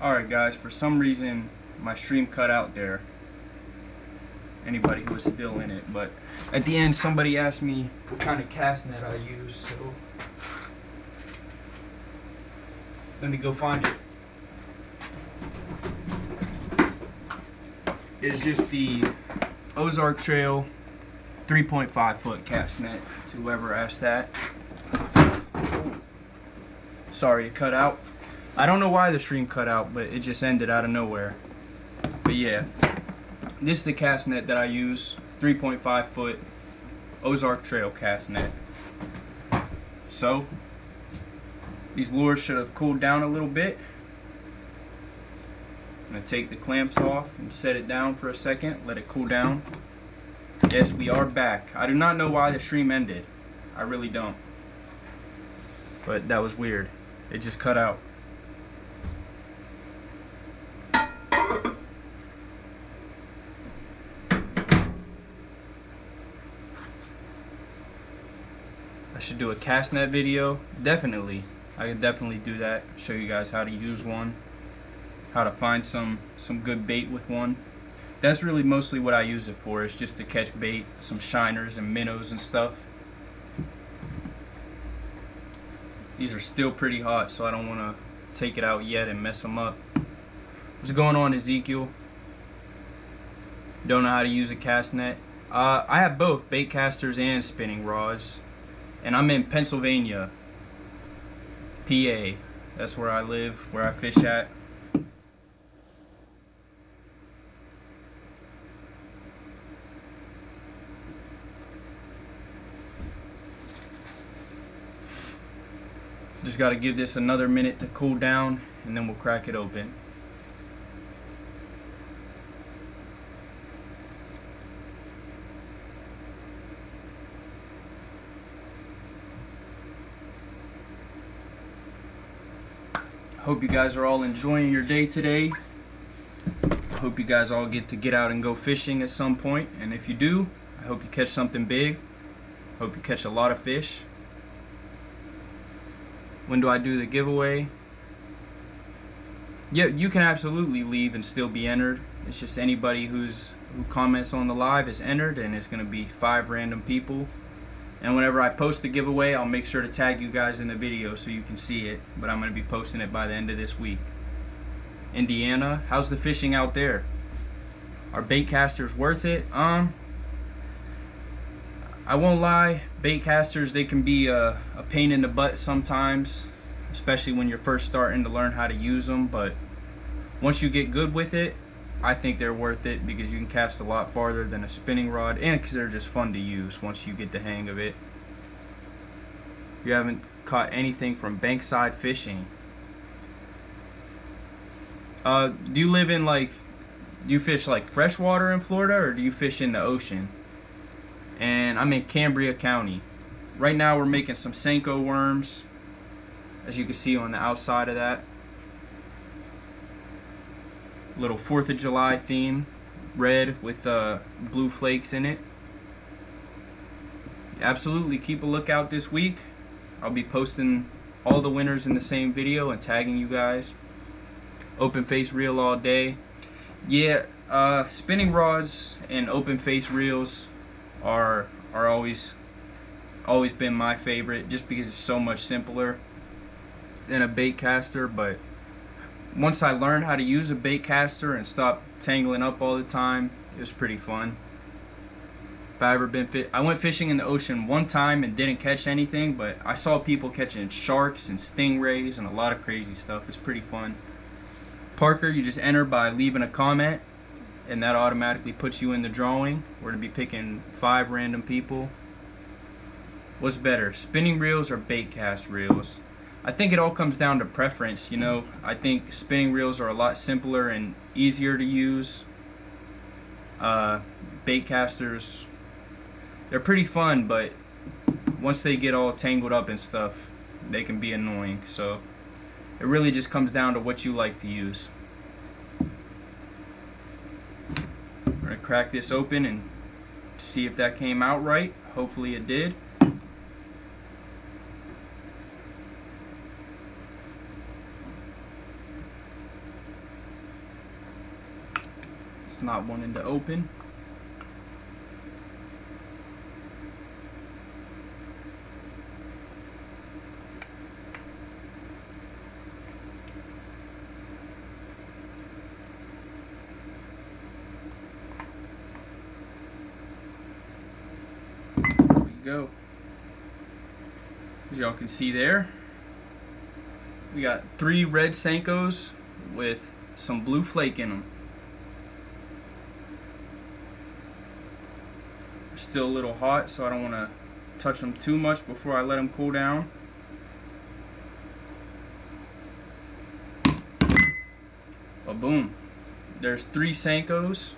Alright guys, for some reason my stream cut out there. Anybody who was still in it, but at the end somebody asked me what kind of cast net I use, so let me go find it. It is just the Ozark Trail 3.5 foot cast net, to whoever asked that. Sorry, it cut out. I don't know why the stream cut out, but it just ended out of nowhere. But yeah, this is the cast net that I use, 3.5 foot Ozark Trail cast net. So, these lures should have cooled down a little bit. I'm going to take the clamps off and set it down for a second, let it cool down. Yes, we are back. I do not know why the stream ended. I really don't. But that was weird. It just cut out. I should do a cast net video. Definitely. I could definitely do that. Show you guys how to use one. How to find some good bait with one. That's really mostly what I use it for. It's just to catch bait, some shiners and minnows and stuff. These are still pretty hot, so I don't want to take it out yet and mess them up. What's going on, Ezekiel? Don't know how to use a cast net? I have both bait casters and spinning rods. And I'm in Pennsylvania, PA. That's where I live, where I fish at. Just got to give this another minute to cool down, and then we'll crack it open. Hope you guys are all enjoying your day today. I hope you guys all get out and go fishing at some point, and if you do, I hope you catch something big. Hope you catch a lot of fish. When do I do the giveaway? Yeah, you can absolutely leave and still be entered. It's just anybody who comments on the live is entered, and it's going to be 5 random people. And whenever I post the giveaway, I'll make sure to tag you guys in the video so you can see it. But I'm going to be posting it by the end of this week. Indiana, how's the fishing out there? Are bait casters worth it? I won't lie, bait casters, they can be a pain in the butt sometimes, especially when you're first starting to learn how to use them, but once you get good with it, I think they're worth it because you can cast a lot farther than a spinning rod, and because they're just fun to use once you get the hang of it. You haven't caught anything from bankside fishing. Do you live in do you fish like freshwater in Florida, or do you fish in the ocean? And I'm in Cambria County. Right now we're making some Senko worms, as you can see on the outside of that. Little 4th of July theme, red with blue flakes in it. Absolutely keep a lookout this week. I'll be posting all the winners in the same video and tagging you guys. Open face reel all day. Yeah, spinning rods and open face reels are always been my favorite, just because it's so much simpler than a bait caster. But once I learned how to use a bait caster and stop tangling up all the time, it was pretty fun. If I ever been I went fishing in the ocean one time and didn't catch anything, but I saw people catching sharks and stingrays and a lot of crazy stuff. It's pretty fun. Parker, you just enter by leaving a comment, and that automatically puts you in the drawing. We're going to be picking 5 random people. What's better, spinning reels or bait cast reels? I think it all comes down to preference, you know. I think spinning reels are a lot simpler and easier to use. Bait casters, they're pretty fun, but once they get all tangled up and stuff, they can be annoying. So it really just comes down to what you like to use. We're going to crack this open and see if that came out right. Hopefully it did. It's not wanting to open. There we go. As y'all can see there, we got 3 red Senkos with some blue flake in them. They're still a little hot, so I don't want to touch them too much before I let them cool down. But boom, there's 3 Senkos,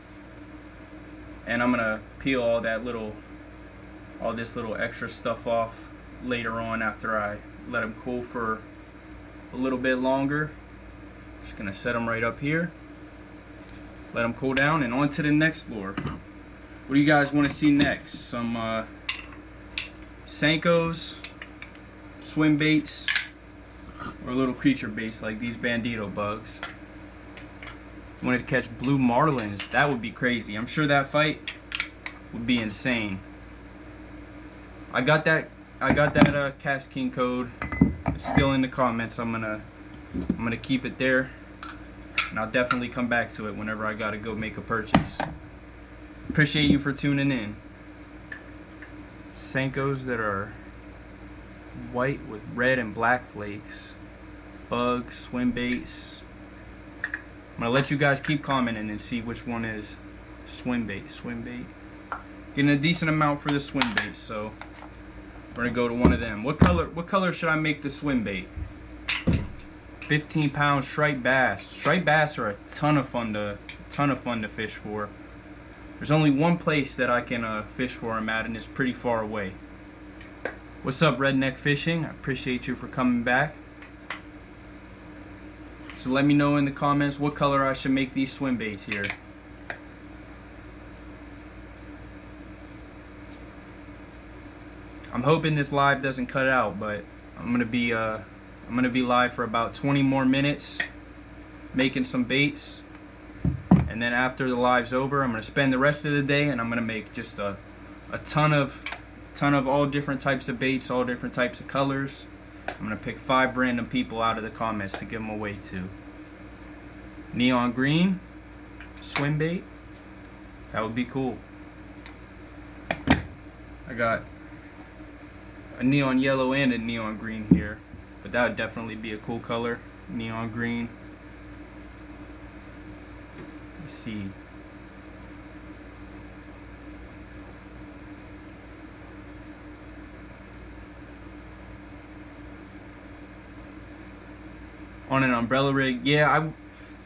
and I'm gonna peel all this little extra stuff off later on after I let them cool for a little bit longer. Just gonna set them right up here, let them cool down, and on to the next lure. What do you guys want to see next? Some Senkos, swim baits, or little creature baits like these Bandito bugs. Wanted to catch blue marlins. That would be crazy. I'm sure that fight would be insane. I got that Cast King code. It's still in the comments. I'm gonna keep it there, and I'll definitely come back to it whenever I gotta go make a purchase. Appreciate you for tuning in. Senkos that are white with red and black flakes, bugs, swim baits. I'm gonna let you guys keep commenting and see which one is swim bait. Swim bait. Getting a decent amount for the swim bait, so we're gonna go to one of them. What color should I make the swim bait? 15-pound striped bass. Striped bass are a ton of fun to fish for. There's only one place that I can fish for them at, and it's pretty far away. What's up, Redneck Fishing? I appreciate you for coming back. So let me know in the comments what color I should make these swim baits here. I'm hoping this live doesn't cut out, but I'm gonna be live for about 20 more minutes making some baits, and then after the live's over, I'm gonna spend the rest of the day and I'm gonna make just a ton of all different types of baits, all different types of colors. I'm gonna pick 5 random people out of the comments to give them away to. Neon green swim bait, that would be cool. I got a neon yellow and a neon green here, but that would definitely be a cool color. Neon green. Let's see. On an umbrella rig, yeah,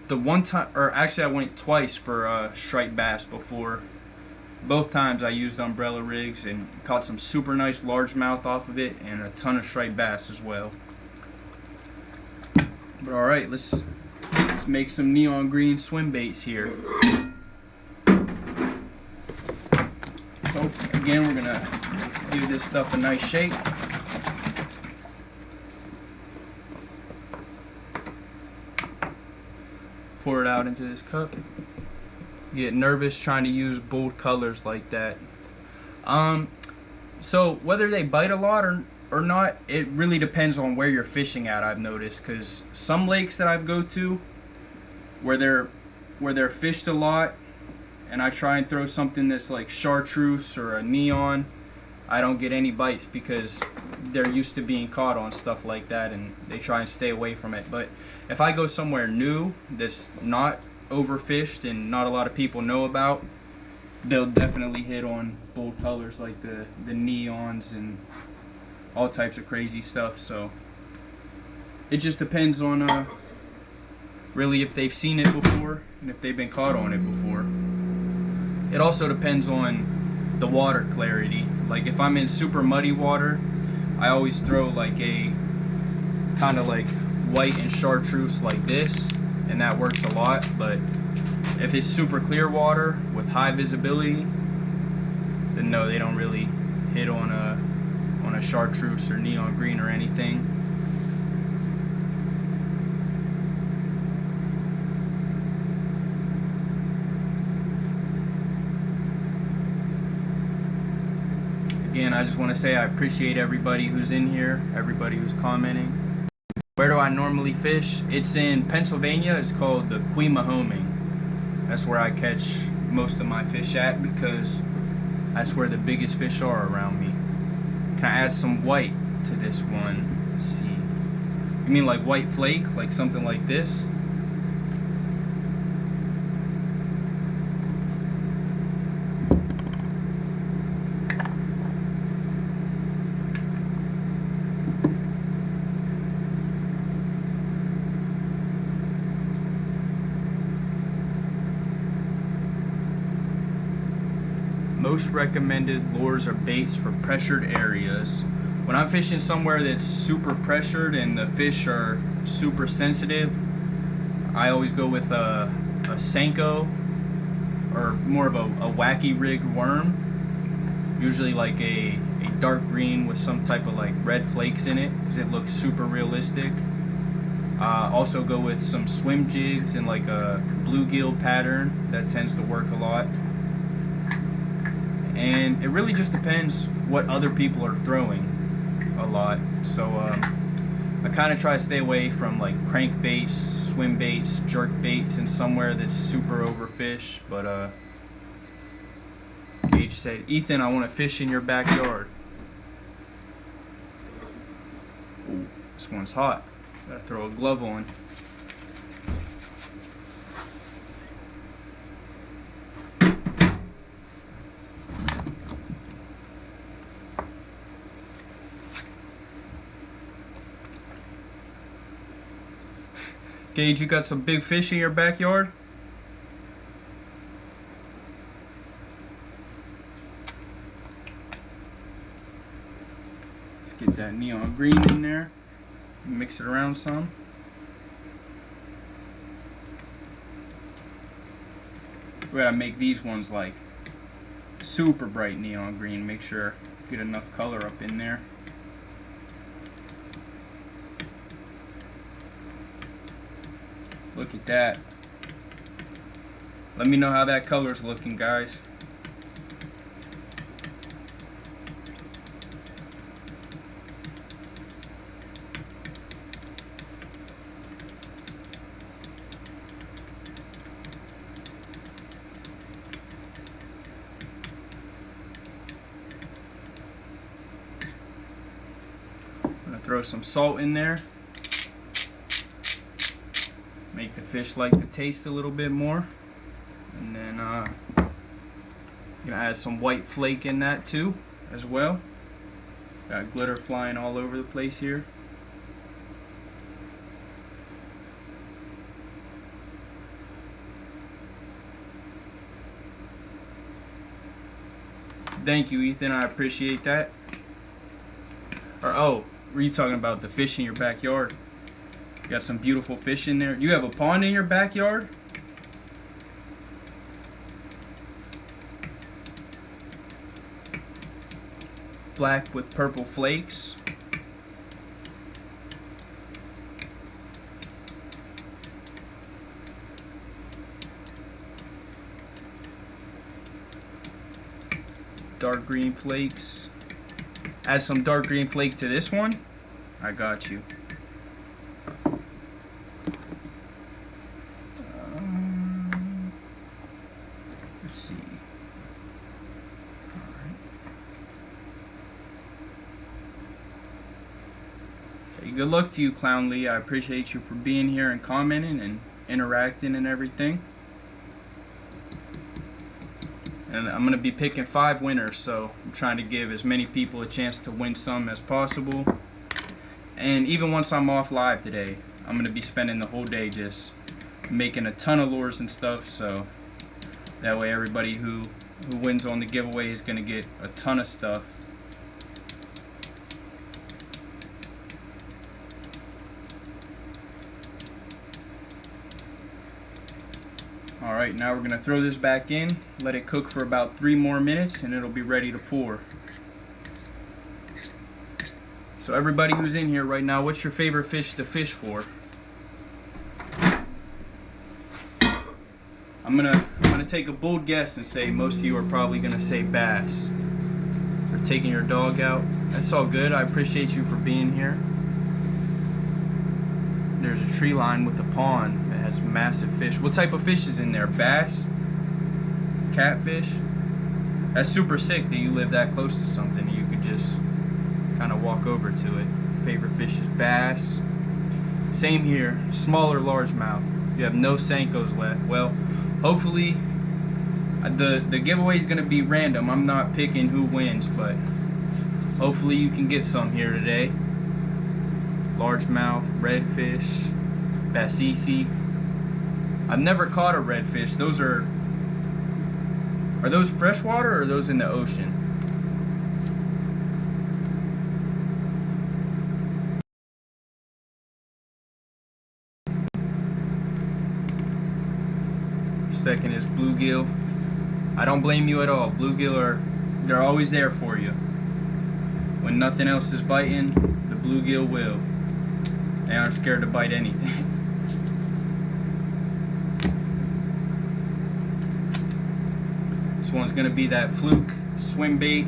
the one time, or actually I went twice for striped bass before. Both times I used umbrella rigs and caught some super nice largemouth off of it, and a ton of striped bass as well. But alright, let's make some neon green swim baits here. So again, we're gonna give this stuff a nice shake. Pour it out into this cup. Get nervous trying to use bold colors like that. So whether they bite a lot or not, it really depends on where you're fishing at, I've noticed, because some lakes that I go to where they're fished a lot, and I try and throw something that's like chartreuse or a neon, I don't get any bites because they're used to being caught on stuff like that and they try and stay away from it. But if I go somewhere new that's not overfished and not a lot of people know about, they'll definitely hit on bold colors like the neons and all types of crazy stuff. So it just depends on really if they've seen it before and if they've been caught on it before. It also depends on the water clarity. Like if I'm in super muddy water, I always throw like a kind of like white and chartreuse like this, and that works a lot. But if it's super clear water with high visibility, then no, they don't really hit on a chartreuse or neon green or anything. again, I just want to say I appreciate everybody who's in here, everybody who's commenting. Where do I normally fish? It's in Pennsylvania. It's called the Quemahoming. That's where I catch most of my fish at because that's where the biggest fish are around me. Can I add some white to this one? Let's see. You mean like white flake? Like something like this? Most recommended lures or baits for pressured areas. When I'm fishing somewhere that's super pressured and the fish are super sensitive, I always go with a Senko or more of a wacky rigged worm. Usually like a dark green with some type of like red flakes in it because it looks super realistic. Also go with some swim jigs and like a bluegill pattern. That tends to work a lot. And it really just depends what other people are throwing a lot. So I kind of try to stay away from like crankbaits, swim baits, jerk baits, and somewhere that's super overfished. But Gage said, Ethan, I want to fish in your backyard. Ooh, this one's hot. Gotta throw a glove on. Gage, you got some big fish in your backyard? Let's get that neon green in there. Mix it around some. We gotta make these ones like super bright neon green. Make sure get enough color up in there. Look at that. Let me know how that color's looking, guys. I'm gonna throw some salt in there. Make the fish like the taste a little bit more. And then I'm gonna add some white flake in that too as well. Got glitter flying all over the place here. Thank you, Ethan, I appreciate that. Or oh, were you talking about the fish in your backyard? Got some beautiful fish in there. You have a pond in your backyard? Black with purple flakes. Dark green flakes. Add some dark green flake to this one. I got you. Let's see. All right. Hey, good luck to you, Clown Lee. I appreciate you for being here and commenting and interacting and everything. And I'm going to be picking 5 winners, so I'm trying to give as many people a chance to win some as possible. And even once I'm off live today, I'm going to be spending the whole day just making a ton of lures and stuff, so that way everybody who wins on the giveaway is going to get a ton of stuff. Alright, now we're going to throw this back in, let it cook for about 3 more minutes, and it'll be ready to pour. So everybody who's in here right now, what's your favorite fish to fish for? I'm gonna take a bold guess and say most of you are probably gonna say bass. For taking your dog out. That's all good. I appreciate you for being here. There's a tree line with a pond that has massive fish. What type of fish is in there? Bass? Catfish? That's super sick that you live that close to something. You could just kind of walk over to it. Favorite fish is bass. Same here. Smaller largemouth. You have no Senkos left. Well, hopefully the giveaway is going to be random. I'm not picking who wins, but hopefully you can get some here today. Largemouth, redfish, bassisi. I've never caught a redfish. Those are those freshwater or are those in the ocean? Second is bluegill. I don't blame you at all. Bluegill they're always there for you. When nothing else is biting, the bluegill will. They aren't scared to bite anything. This one's gonna be that fluke, swim bait,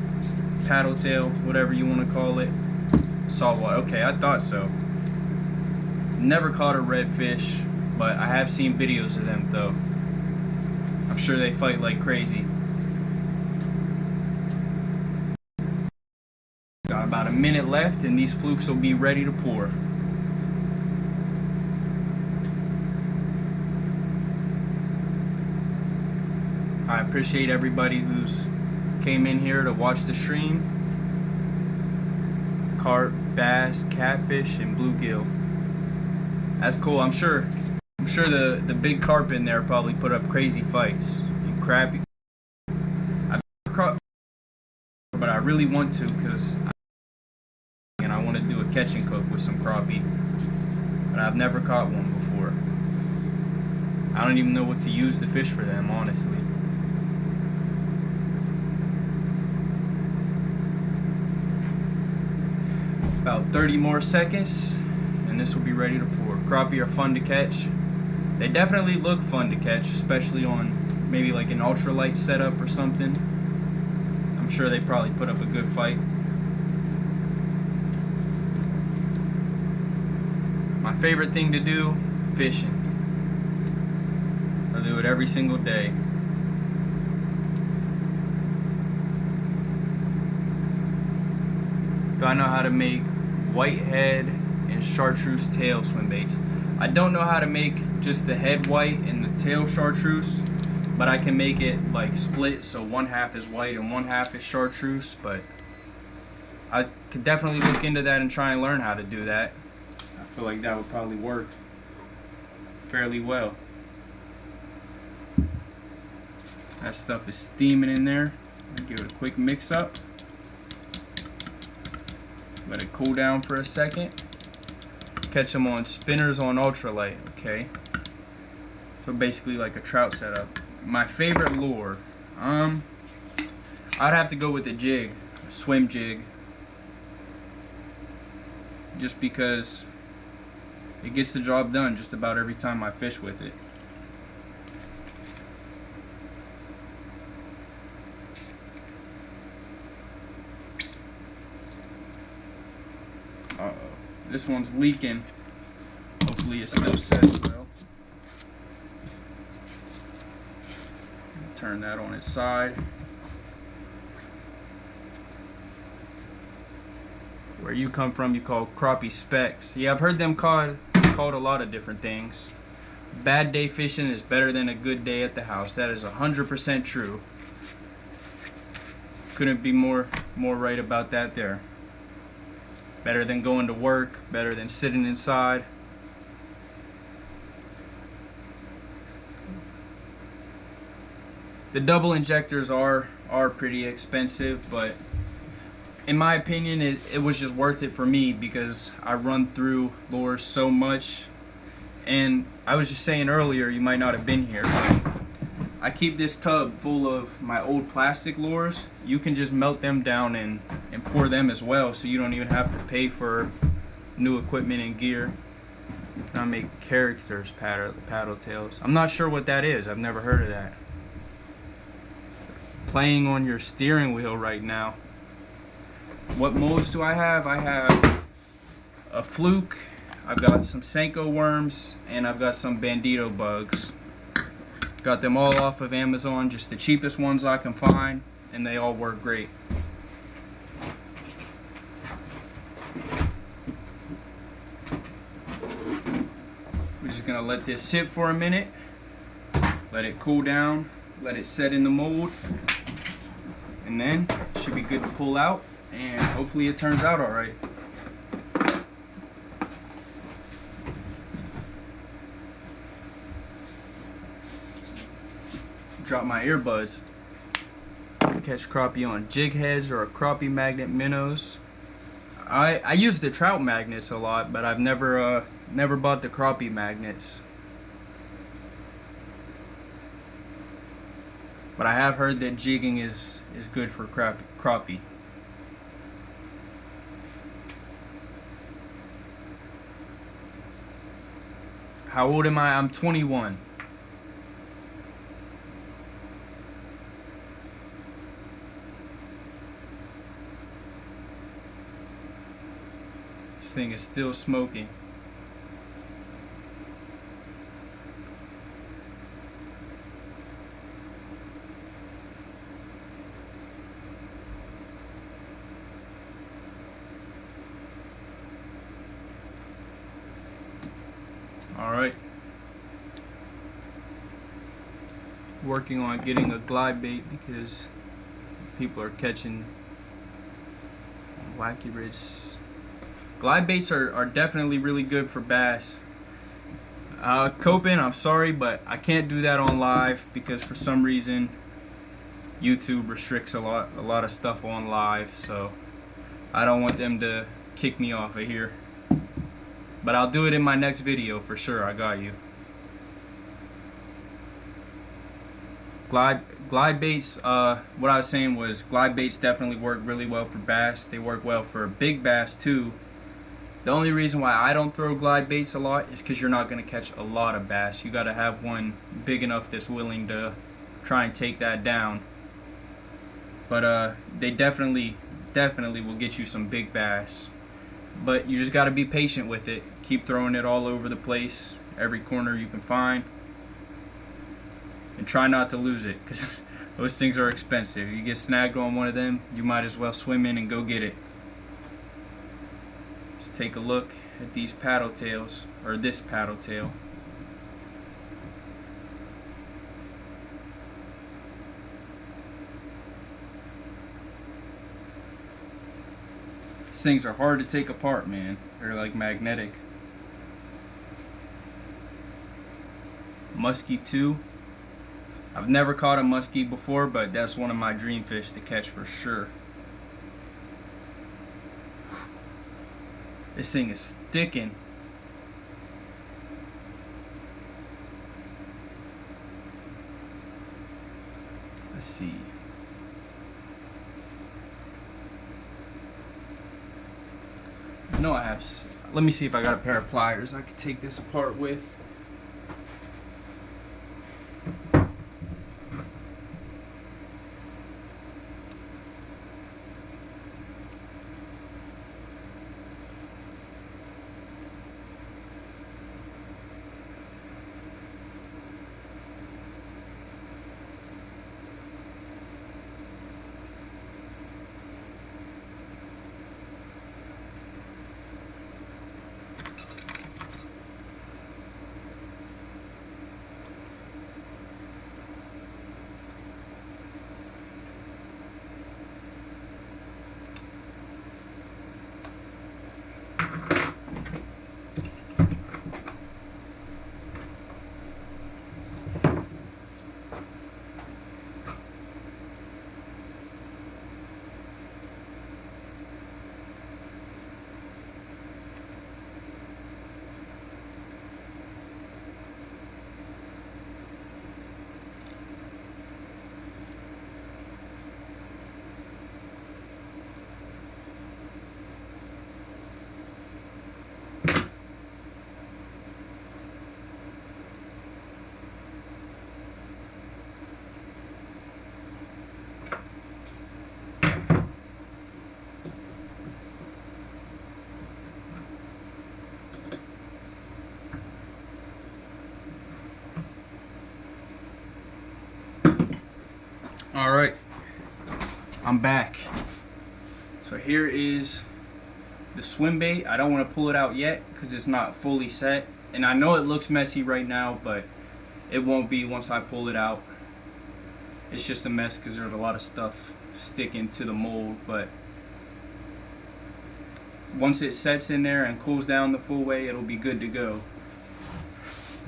paddle tail, whatever you want to call it. Saltwater. Okay, I thought so. Never caught a redfish, but I have seen videos of them though. I'm sure they fight like crazy. Got about a minute left and these flukes will be ready to pour. I appreciate everybody who's came in here to watch the stream. Carp, bass, catfish, and bluegill. That's cool. I'm sure the big carp in there probably put up crazy fights. And crappie. I've never caught, but I really want to because I want to do a catch and cook with some crappie. But I've never caught one before. I don't even know what to use to fish for them, honestly. About 30 more seconds and this will be ready to pour. Crappie are fun to catch. They definitely look fun to catch, especially on maybe like an ultralight setup or something. I'm sure they probably put up a good fight. My favorite thing to do, fishing. I do it every single day. Do I know how to make whitehead and chartreuse tail swim baits? I don't know how to make just the head white and the tail chartreuse, but I can make it like split, so one half is white and one half is chartreuse. But I could definitely look into that and try and learn how to do that. I feel like that would probably work fairly well. That stuff is steaming in there. I'll give it a quick mix up. Let it cool down for a second. Catch them on spinners on ultralight, okay? So basically like a trout setup. My favorite lure, I'd have to go with a jig, a swim jig. Just because it gets the job done just about every time I fish with it. Uh-oh, this one's leaking. Hopefully it still sets well. Turn that on its side. Where you come from, you call crappie specks. Yeah, I've heard them called a lot of different things. Bad day fishing is better than a good day at the house. That is 100% true. Couldn't be more right about that there. Better than going to work, better than sitting inside. The double injectors are pretty expensive, but in my opinion it was just worth it for me because I run through lures so much. And I was just saying earlier, you might not have been here, but I keep this tub full of my old plastic lures. You can just melt them down and pour them as well, so you don't even have to pay for new equipment and gear. I make characters paddle tails. I'm not sure what that is. I've never heard of that. Playing on your steering wheel right now. What molds do I have? I have a fluke, I've got some Senko worms, and I've got some Bandito bugs. Got them all off of Amazon, just the cheapest ones I can find, and they all work great. We're just gonna let this sit for a minute, let it cool down, let it set in the mold, and then it should be good to pull out, and hopefully it turns out all right. Drop my earbuds. Catch crappie on jig heads or a crappie magnet minnows. I use the trout magnets a lot, but I've never bought the crappie magnets. But I have heard that jigging is good for crappie. How old am I? I'm 21. This thing is still smoking. Alright. Working on getting a glide bait because people are catching wacky ridge. Glide baits are definitely really good for bass. Coping, I'm sorry, but I can't do that on live because for some reason YouTube restricts a lot of stuff on live, so I don't want them to kick me off of here. But I'll do it in my next video for sure. I got you. Glide baits, what I was saying was glide baits definitely work really well for bass. They work well for big bass too. The only reason why I don't throw glide baits a lot is because you're not going to catch a lot of bass. You got to have one big enough that's willing to try and take that down. But they definitely will get you some big bass. But you just got to be patient with it. Keep throwing it all over the place, every corner you can find. And try not to lose it, because those things are expensive. You get snagged on one of them, you might as well swim in and go get it. Just take a look at these paddle tails, or this paddle tail. These things are hard to take apart, man. They're like magnetic. Muskie too. I've never caught a muskie before, but that's one of my dream fish to catch for sure. This thing is sticking. Let's see. I know I have. Let me see if I got a pair of pliers I could take this apart with. Alright, I'm back. So here is the swim bait. I don't want to pull it out yet because it's not fully set. And I know it looks messy right now, but it won't be once I pull it out. It's just a mess because there's a lot of stuff sticking to the mold. But once it sets in there and cools down the full way, it'll be good to go.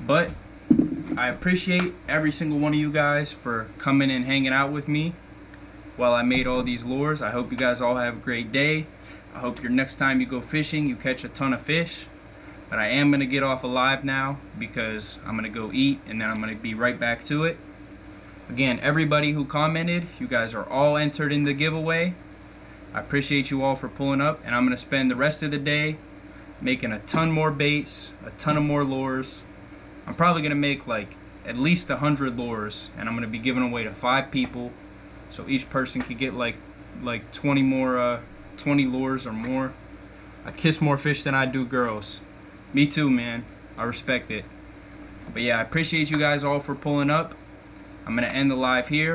But I appreciate every single one of you guys for coming and hanging out with me while I made all these lures. I hope you guys all have a great day. I hope your next time you go fishing, you catch a ton of fish. But I am going to get off alive now because I'm going to go eat and then I'm going to be right back to it. Again, everybody who commented, you guys are all entered in the giveaway. I appreciate you all for pulling up, and I'm going to spend the rest of the day making a ton more baits, a ton of more lures. I'm probably going to make like at least 100 lures, and I'm going to be giving away to 5 people, so each person could get like 20 lures or more. I kiss more fish than I do girls. Me too, man. I respect it. But yeah, I appreciate you guys all for pulling up. I'm going to end the live here.